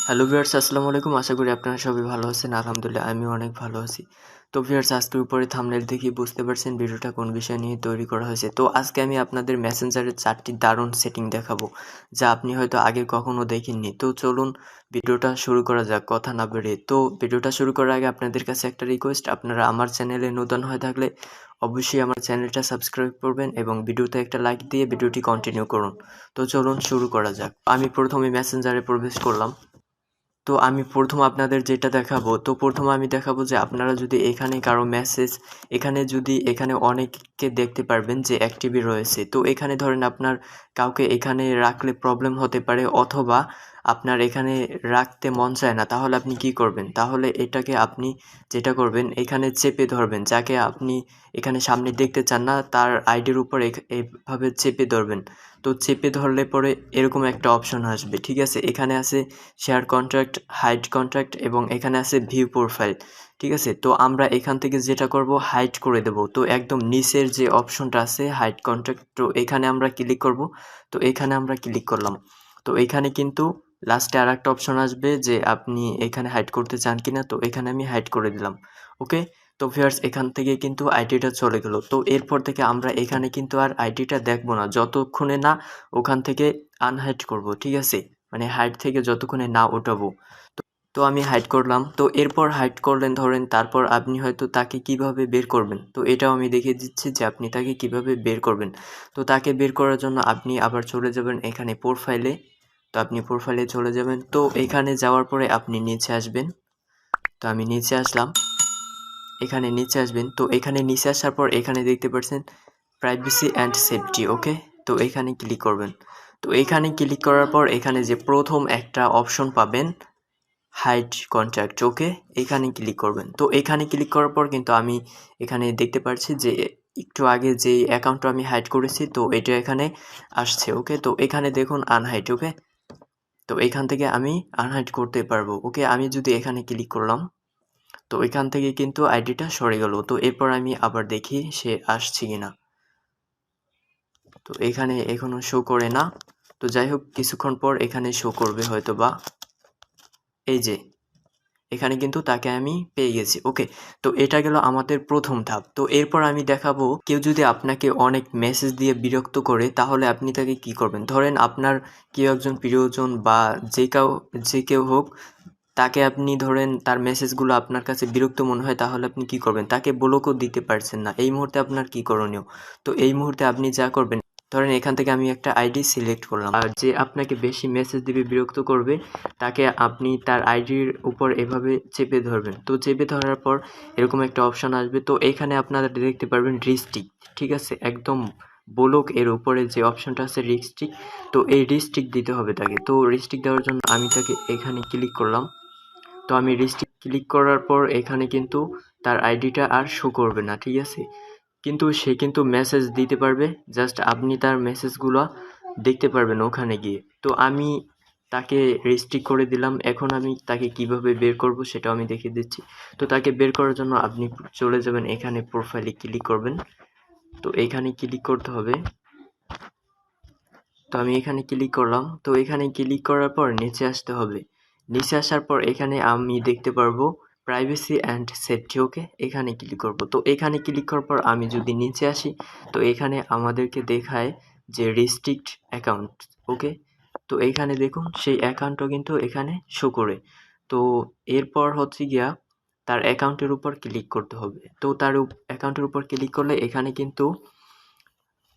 Hello viewers, আসসালামু আলাইকুম। আশা করি আপনারা সবাই ভালো আছেন। আলহামদুলিল্লাহ আমিও অনেক ভালো আছি। তো ভিউয়ার্স, আজকের উপরে থাম্বনেল দেখেই বুঝতে পারছেন ভিডিওটা কোন বিষয় নিয়ে তৈরি করা হয়েছে। তো আজকে আমি আপনাদের মেসেঞ্জারের 4টি দারুণ সেটিং দেখাবো, যা আপনি হয়তো আগে কখনো দেখেননি। তো চলুন ভিডিওটা শুরু করা যাক কথা না বাড়িয়ে। তো ভিডিওটা শুরু করার আগে আপনাদের কাছে একটা রিকোয়েস্ট, আপনারা আমার চ্যানেলে নতুন হয়ে থাকলে অবশ্যই আমার চ্যানেলটা সাবস্ক্রাইব করবেন এবং ভিডিওতে একটা লাইক দিয়ে ভিডিওটি কন্টিনিউ করুন। তো চলুন শুরু করা যাক। আমি প্রথমে মেসেঞ্জারে প্রবেশ করলাম। তো আমি প্রথম আপনাদের যেটা দেখাবো, তো প্রথমে আমি দেখাবো যে আপনারা যদি এখানে কারো মেসেজ এখানে অনেককে দেখতে পারবেন যে অ্যাক্টিভই রয়েছে। তো এখানে ধরেন আপনার কাউকে এখানে রাখলে প্রবলেম হতে পারে, অথবা আপনার এখানে রাখতে মন চায় না, তাহলে আপনি কি করবেন? তাহলে এটাকে আপনি যেটা করবেন, এখানে চেপে ধরবেন। যাকে আপনি এখানে সামনে দেখতে চান না তার আইডির উপর এভাবে চেপে ধরবেন। তো চেপে ধরলে পরে এরকম একটা অপশন আসবে, ঠিক আছে? এখানে আছে শেয়ার কন্ট্রাক্ট, হাইড কন্ট্রাক্ট এবং এখানে আছে ভিউ প্রোফাইল, ঠিক আছে? তো আমরা এখান থেকে যেটা করব, হাইড করে দেব। তো একদম নিচের যে অপশনটা আছে হাইড কন্ট্রাক্ট, তো এখানে আমরা ক্লিক করব। তো এখানে আমরা ক্লিক করলাম। তো এখানে কিন্তু লাস্টে আর একটা অপশন আসবে যে আপনি এখানে হাইড করতে চান কিনা, তো এখানে আমি হাইড করে দিলাম। ওকে, তো ভিউয়ার্স, এখান থেকে কিন্তু আইডিটা চলে গেল। তো এরপর থেকে আমরা এখানে কিন্তু আর আইডিটা দেখবো না যতক্ষণে না ওখান থেকে আনহাইড করব, ঠিক আছে? মানে হাইড থেকে যতক্ষণে না ওঠাবো। তো আমি হাইড করলাম। তো এরপর হাইড করলেন ধরেন, তারপর আপনি হয়তো তাকে কিভাবে বের করবেন, তো এটাও আমি দেখিয়ে দিচ্ছি যে আপনি তাকে কিভাবে বের করবেন। তো তাকে বের করার জন্য আপনি আবার চলে যাবেন এখানে প্রোফাইলে। তো আপনি প্রোফাইলে চলে যাবেন। তো এখানে যাওয়ার পরে আপনি নিচে আসবেন। তো আমি নিচে আসলাম। এখানে নিচে আসবেন। তো এখানে নিচে আসার পর এখানে দেখতে পাচ্ছেন প্রাইভেসি অ্যান্ড সেফটি, ওকে? তো এখানে ক্লিক করবেন। তো এখানে ক্লিক করার পর এখানে যে প্রথম একটা অপশন পাবেন, হাইড কন্ট্যাক্ট, ওকে? এখানে ক্লিক করবেন। তো এখানে ক্লিক করার পর কিন্তু আমি এখানে দেখতে পাচ্ছি যে একটু আগে যে অ্যাকাউন্টটা আমি হাইড করেছি, তো এটা এখানে আসছে, ওকে? তো এখানে দেখুন আনহাইড, ওকে? তো এখান থেকে আমি আনহাইড করতে পারবো, ওকে? আমি যদি এখানে ক্লিক করলাম, তো এখান থেকে কিন্তু আইডিটা সরে গেল। তো এরপর আমি আবার দেখি সে আসছে কিনা। তো এখানে এখনো শো করে না। তো যাই হোক, কিছুক্ষণ পর এখানে শো করবে হয়তো বা। এই যে এখানে কিন্তু তাকে আমি পেয়ে গেছি, ওকে? তো এটা গেল আমাদের প্রথম ধাপ। তো এরপর আমি দেখাবো কেউ যদি আপনাকে অনেক মেসেজ দিয়ে বিরক্ত করে, তাহলে আপনি তাকে কি করবেন? ধরেন আপনার কেউ একজন প্রিয়জন বা যে কেউ হোক, তাকে আপনি ধরেন তার মেসেজগুলো আপনার কাছে বিরক্ত মনে হয়, তাহলে আপনি কি করবেন? তাকে ব্লকও দিতে পারছেন না। এই মুহূর্তে আপনার কি করণীয়? তো এই মুহূর্তে আপনি যা করবেন, ধরেন এখান থেকে আমি একটা আইডি সিলেক্ট করলাম, আর যে আপনাকে বেশি মেসেজ দিবে, বিরক্ত করবে, তাকে আপনি তার আইডির উপর এভাবে চেপে ধরবেন। তো চেপে ধরার পর এরকম একটা অপশন আসবে। তো এখানে আপনারা দেখতে পারবেন রিস্ট্রিক্ট, ঠিক আছে? একদম ব্লক এর উপরে যে অপশনটা আছে রিস্ট্রিক্ট, তো এই রিস্ট্রিক্ট দিতে হবে তাকে। তো রিস্ট্রিক্ট দেওয়ার জন্য আমি তাকে এখানে ক্লিক করলাম। তো আমি রিস্ট্রিক্ট ক্লিক করার পর এখানে কিন্তু তার আইডিটা আর শো করবে না, ঠিক আছে? কিন্তু সে কিন্তু মেসেজ দিতে পারবে, জাস্ট আপনি তার মেসেজগুলো দেখতে পারবেন ওখানে গিয়ে। তো আমি তাকে রেস্ট্রিক্ট করে দিলাম। এখন আমি তাকে কিভাবে বের করব সেটাও আমি দেখিয়ে দিচ্ছি। তো তাকে বের করার জন্য আপনি চলে যাবেন এখানে প্রোফাইলে ক্লিক করবেন। তো এখানে ক্লিক করতে হবে। তো আমি এখানে ক্লিক করলাম। তো এখানে ক্লিক করার পর নিচে আসতে হবে। নিচে আসার পর এখানে আমি দেখতে পারবো প্রাইভেসি অ্যান্ড সেফটি, ওকে? এখানে ক্লিক করব। তো এখানে ক্লিক করার পর আমি যদি নিচে আসি, তো এখানে আমাদেরকে দেখায় যে রেস্ট্রিক্ট অ্যাকাউন্ট, ওকে? তো এখানে দেখুন সেই অ্যাকাউন্টও কিন্তু এখানে শো করে। তো এরপর হচ্ছে গিয়া তার অ্যাকাউন্টের উপর ক্লিক করতে হবে। তো তার অ্যাকাউন্টের উপর ক্লিক করলে এখানে কিন্তু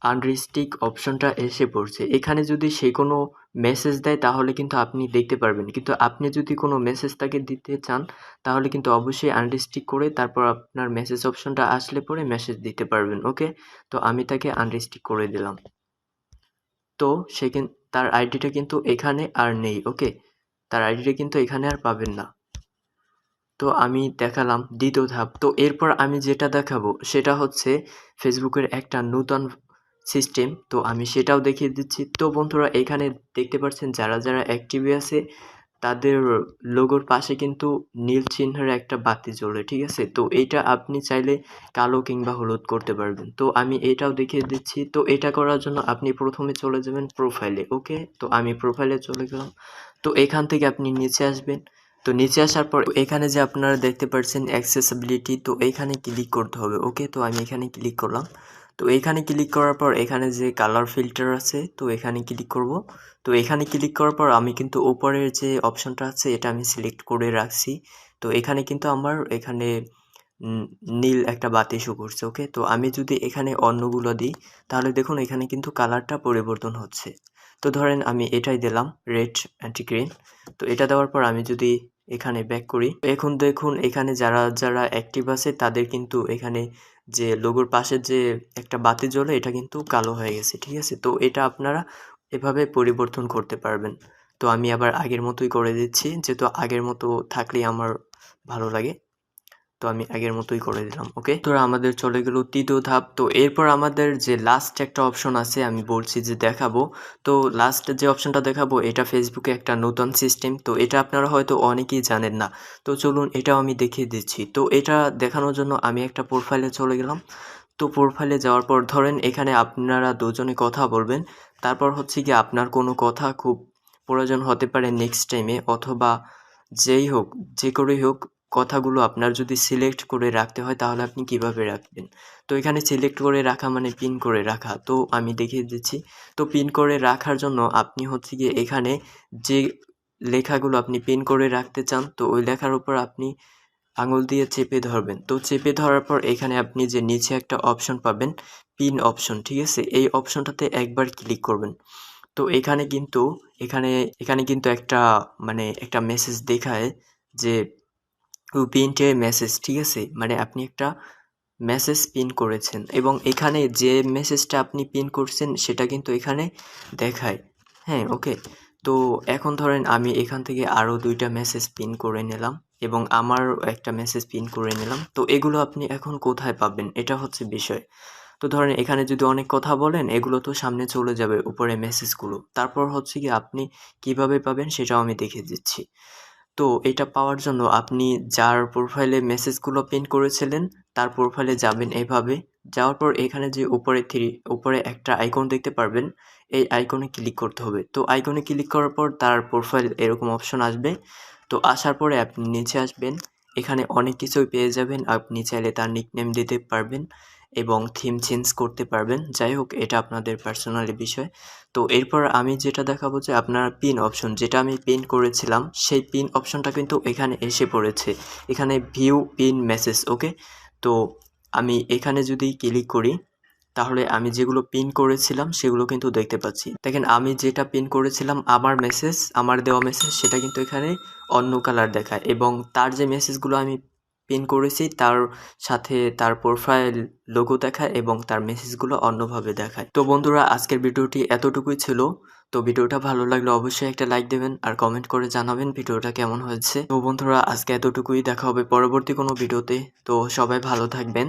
আনরিস্ট্রিক্ট অপশনটা এসে পড়ছে। এখানে যদি সে কোনো মেসেজ দেয় তাহলে কিন্তু আপনি দেখতে পারবেন। কিন্তু আপনি যদি কোনো মেসেজ তাকে দিতে চান, তাহলে কিন্তু অবশ্যই আনরিস্ট্রিক্ট করে তারপর আপনার মেসেজ অপশনটা আসলে পরে মেসেজ দিতে পারবেন, ওকে? তো আমি তাকে আনরিস্ট্রিক্ট করে দিলাম। তো সে তার আইডিটা কিন্তু এখানে আর নেই, ওকে? তার আইডিটা কিন্তু এখানে আর পাবেন না। তো আমি দেখালাম দ্বিতীয় ধাপ। তো এরপর আমি যেটা দেখাবো সেটা হচ্ছে ফেসবুকের একটা নতুন সিস্টেম। তো আমি সেটাও দেখিয়ে দিচ্ছি। তো বন্ধুরা, এখানে দেখতে পাচ্ছেন যারা অ্যাক্টিভে আছে তাদের লোগোর পাশে কিন্তু নীল চিহ্নের একটা বাতি জ্বলে, ঠিক আছে? তো এইটা আপনি চাইলে কালো কিংবা হলুদ করতে পারবেন। তো আমি এটাও দেখিয়ে দিচ্ছি। তো এটা করার জন্য আপনি প্রথমে চলে যাবেন প্রোফাইলে, ওকে? তো আমি প্রোফাইলে চলে গেলাম। তো এখান থেকে আপনি নিচে আসবেন। তো নিচে আসার পর এখানে যে আপনারা দেখতে পাচ্ছেন অ্যাক্সেসিবিলিটি, তো এইখানে ক্লিক করতে হবে, ওকে? তো আমি এখানে ক্লিক করলাম। তো এখানে ক্লিক করার পর এখানে যে কালার ফিল্টার আছে, তো এখানে ক্লিক করব। তো এখানে ক্লিক করার পর আমি কিন্তু উপরের যে অপশনটা আছে এটা আমি সিলেক্ট করে রাখছি। তো এখানে কিন্তু আমার এখানে নীল একটা বাতি শো করছে, ওকে? তো আমি যদি এখানে অন্যগুলো দিই তাহলে দেখুন এখানে কিন্তু কালারটা পরিবর্তন হচ্ছে। তো ধরেন আমি এটাই দিলাম, রেড অ্যান্টি গ্রিন। তো এটা দেওয়ার পর আমি যদি এখানে ব্যাক করি, এখন দেখুন এখানে যারা যারা অ্যাক্টিভ আছে তাদের কিন্তু এখানে যে লোগোর পাশে যে একটা বাতি জ্বলে এটা কিন্তু কালো হয়ে গেছে, ঠিক আছে? তো এটা আপনারা এভাবে পরিবর্তন করতে পারবেন। তো আমি আবার আগের মতোই করে দিচ্ছি, যেহেতু আগের মতো থাকলেই আমার ভালো লাগে। তো আমি আগের মতোই করে দিলাম, ওকে? তো আমাদের চলে গেল তৃতীয় ধাপ। তো এরপর আমাদের যে লাস্ট একটা অপশন আছে আমি বলছি যে দেখাবো। তো লাস্ট যে অপশনটা দেখাবো এটা ফেসবুকে একটা নতুন সিস্টেম। তো এটা আপনারা হয়তো অনেকেই জানেন না। তো চলুন এটাও আমি দেখিয়ে দিচ্ছি। তো এটা দেখানোর জন্য আমি একটা প্রোফাইলে চলে গেলাম। তো প্রোফাইলে যাওয়ার পর ধরেন এখানে আপনারা দুজনে কথা বলবেন। তারপর হচ্ছে গিয়ে আপনার কোনো কথা খুব প্রয়োজন হতে পারে নেক্সট টাইমে, অথবা যেই হোক, যে করেই হোক, কথাগুলো আপনার যদি সিলেক্ট করে রাখতে হয় তাহলে আপনি কিভাবে রাখবেন? তো এখানে সিলেক্ট করে রাখা মানে পিন করে রাখা। তো আমি দেখিয়ে দিচ্ছি। তো পিন করে রাখার জন্য আপনি হচ্ছে গিয়ে এখানে যে লেখাগুলো আপনি পিন করে রাখতে চান, তো ওই লেখার উপর আপনি আঙুল দিয়ে চেপে ধরবেন। তো চেপে ধরার পর এখানে আপনি যে নিচে একটা অপশন পাবেন, পিন অপশন, ঠিক আছে? এই অপশনটাতে একবার ক্লিক করবেন। তো এখানে কিন্তু একটা মানে একটা মেসেজ দেখায় যে পিন্ট এ মেসেজ, ঠিক আছে? মানে আপনি একটা মেসেজ পিন করেছেন এবং এখানে যে মেসেজটা আপনি পিন করছেন সেটা কিন্তু এখানে দেখায়। হ্যাঁ, ওকে? তো এখন ধরেন আমি এখান থেকে আরও ২টা মেসেজ পিন করে নিলাম এবং আমারও একটা মেসেজ পিন করে নিলাম। তো এগুলো আপনি এখন কোথায় পাবেন? এটা হচ্ছে বিষয়। তো ধরেন এখানে যদি অনেক কথা বলেন এগুলো তো সামনে চলে যাবে উপরে মেসেজগুলো। তারপর হচ্ছে গিয়ে আপনি কিভাবে পাবেন সেটাও আমি দেখিয়ে দিচ্ছি। তো এটা পাওয়ার জন্য আপনি যার প্রোফাইলে মেসেজগুলো পিন করেছিলেন তার প্রোফাইলে যাবেন এভাবে। যাওয়ার পর এখানে যে উপরে একটা আইকন দেখতে পারবেন, এই আইকনে ক্লিক করতে হবে। তো আইকনে ক্লিক করার পর তার প্রোফাইল এরকম অপশন আসবে। তো আসার পরে আপনি নিচে আসবেন। এখানে অনেক কিছুই পেয়ে যাবেন। আপনি চাইলে তার নিকনেম দিতে পারবেন এবং থিম চেঞ্জ করতে পারবেন। যাই হোক, এটা আপনাদের পার্সোনালি বিষয়। তো এরপর আমি যেটা দেখাবো যে আপনার পিন অপশন, যেটা আমি পিন করেছিলাম সেই পিন অপশনটা কিন্তু এখানে এসে পড়েছে। এখানে ভিউ পিন মেসেজ, ওকে? তো আমি এখানে যদি ক্লিক করি তাহলে আমি যেগুলো পিন করেছিলাম সেগুলো কিন্তু দেখতে পাচ্ছি। দেখেন আমি যেটা পিন করেছিলাম আমার দেওয়া মেসেজ সেটা কিন্তু এখানে অন্য কালার দেখায় এবং তার যে মেসেজগুলো আমি পিন করেছি তার সাথে তার প্রোফাইল লোগো দেখায় এবং তার মেসেজগুলো অন্যভাবে দেখায়। তো বন্ধুরা, আজকের ভিডিওটি এতটুকুই ছিল। তো ভিডিওটা ভালো লাগলে অবশ্যই একটা লাইক দেবেন আর কমেন্ট করে জানাবেন ভিডিওটা কেমন হয়েছে। তো বন্ধুরা, আজকে এতটুকুই। দেখা হবে পরবর্তী কোনো ভিডিওতে। তো সবাই ভালো থাকবেন।